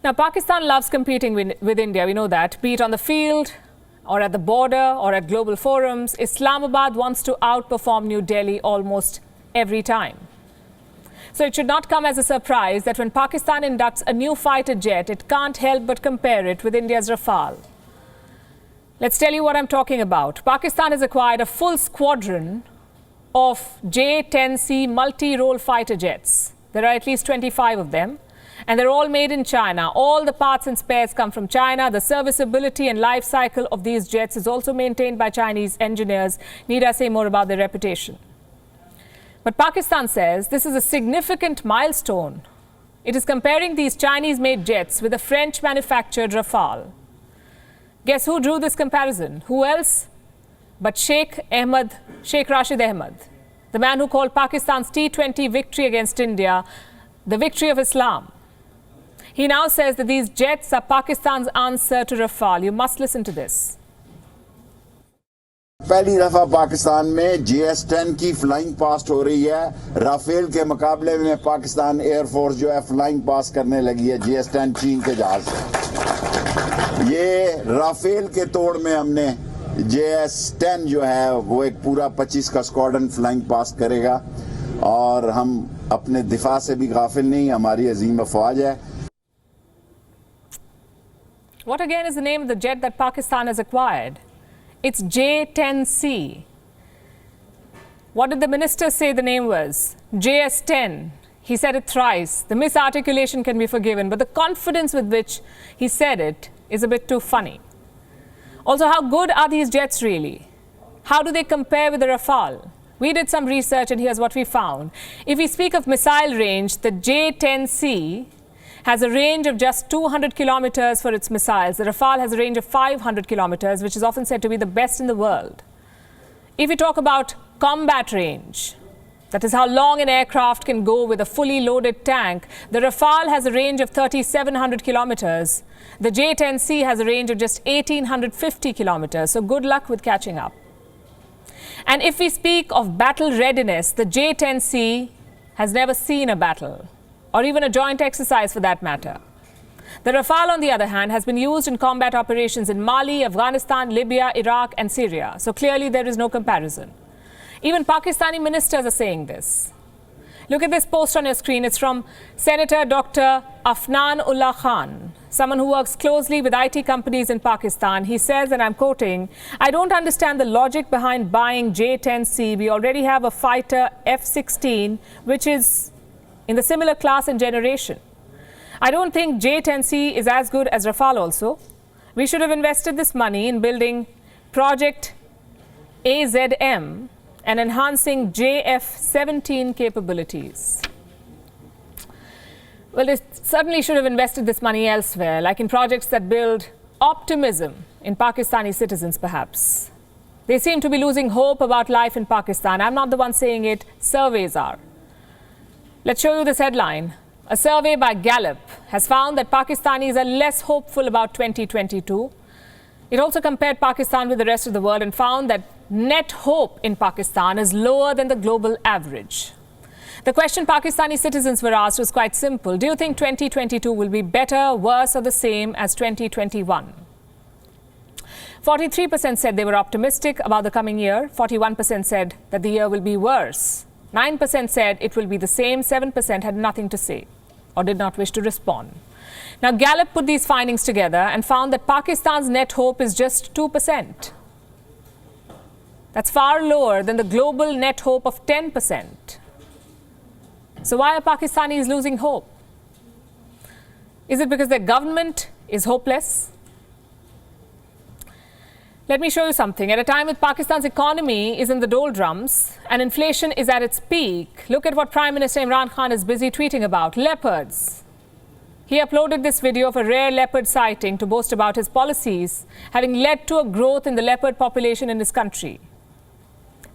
Now, Pakistan loves competing with India, we know that, be it on the field or at the border or at global forums. Islamabad wants to outperform New Delhi almost every time. So it should not come as a surprise that when Pakistan inducts a new fighter jet, it can't help but compare it with India's Rafale. Let's tell you what I'm talking about. Pakistan has acquired a full squadron of J-10C multi-role fighter jets. There are at least 25 of them, and they're all made in China. All the parts and spares come from China. The serviceability and life cycle of these jets is also maintained by Chinese engineers. Need I say more about their reputation? But Pakistan says this is a significant milestone. It is comparing these Chinese-made jets with a French-manufactured Rafale. Guess who drew this comparison? Who else but Sheikh Rashid Ahmed, the man who called Pakistan's T20 victory against India the victory of Islam. He now says that these jets are Pakistan's answer to Rafale. You must listen to this. पहली दफा पाकिस्तान में J-10 की flying past हो रही है। Rafale के मुकाबले में पाकिस्तान एयरफोर्स जो है फ्लाइंग पास करने लगी है J-10 चीन के जहाज से। ये राफेल के तोड़ में हमने J-10 जो है वो एक पूरा 25 का स्क्वाड्रन फ्लाइंग पास करेगा और हम अपने दिफा से भी गाफिल नहीं, हमारी अजीम अफवाज है। What again is the name of the jet that Pakistan has acquired? It's J-10C. What did the minister say the name was? JS-10. He said it thrice. The misarticulation can be forgiven, but the confidence with which he said it is a bit too funny. Also, how good are these jets really? How do they compare with the Rafale? We did some research and here's what we found. If we speak of missile range, the J-10C has a range of just 200 kilometers for its missiles. The Rafale has a range of 500 kilometers, which is often said to be the best in the world. If we talk about combat range, that is how long an aircraft can go with a fully loaded tank, the Rafale has a range of 3,700 kilometers. The J-10C has a range of just 1,850 kilometers. So good luck with catching up. And if we speak of battle readiness, the J-10C has never seen a battle, or even a joint exercise for that matter. The Rafale, on the other hand, has been used in combat operations in Mali, Afghanistan, Libya, Iraq and Syria. So clearly there is no comparison. Even Pakistani ministers are saying this. Look at this post on your screen. It's from Senator Dr. Afnan Ullah Khan, someone who works closely with IT companies in Pakistan. He says, and I'm quoting, "I don't understand the logic behind buying J-10C. We already have a fighter F-16, which is in the similar class and generation. I don't think J-10C is as good as Rafale also. We should have invested this money in building Project AZM and enhancing JF-17 capabilities." Well, they certainly should have invested this money elsewhere, like in projects that build optimism in Pakistani citizens, perhaps. They seem to be losing hope about life in Pakistan. I'm not the one saying it, surveys are. Let's show you this headline. A survey by Gallup has found that Pakistanis are less hopeful about 2022. It also compared Pakistan with the rest of the world and found that net hope in Pakistan is lower than the global average. The question Pakistani citizens were asked was quite simple. Do you think 2022 will be better, worse, or the same as 2021? 43% said they were optimistic about the coming year. 41% said that the year will be worse. 9% said it will be the same. 7% had nothing to say or did not wish to respond. Now, Gallup put these findings together and found that Pakistan's net hope is just 2%. That's far lower than the global net hope of 10%. So why are Pakistanis losing hope? Is it because their government is hopeless? Let me show you something. At a time when Pakistan's economy is in the doldrums and inflation is at its peak, look at what Prime Minister Imran Khan is busy tweeting about: leopards. He uploaded this video of a rare leopard sighting to boast about his policies having led to a growth in the leopard population in his country.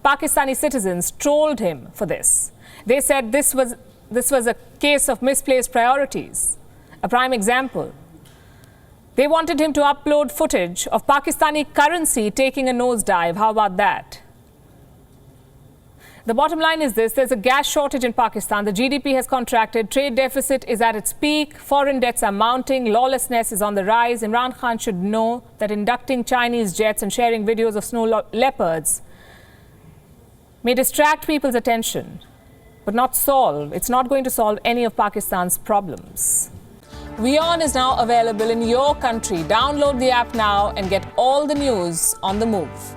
Pakistani citizens trolled him for this. They said this was a case of misplaced priorities. A prime example. They wanted him to upload footage of Pakistani currency taking a nosedive. How about that? The bottom line is this: there's a gas shortage in Pakistan. The GDP has contracted. Trade deficit is at its peak. Foreign debts are mounting. Lawlessness is on the rise. Imran Khan should know that inducting Chinese jets and sharing videos of snow leopards may distract people's attention, but not solve. It's not going to solve any of Pakistan's problems. WION is now available in your country. Download the app now and get all the news on the move.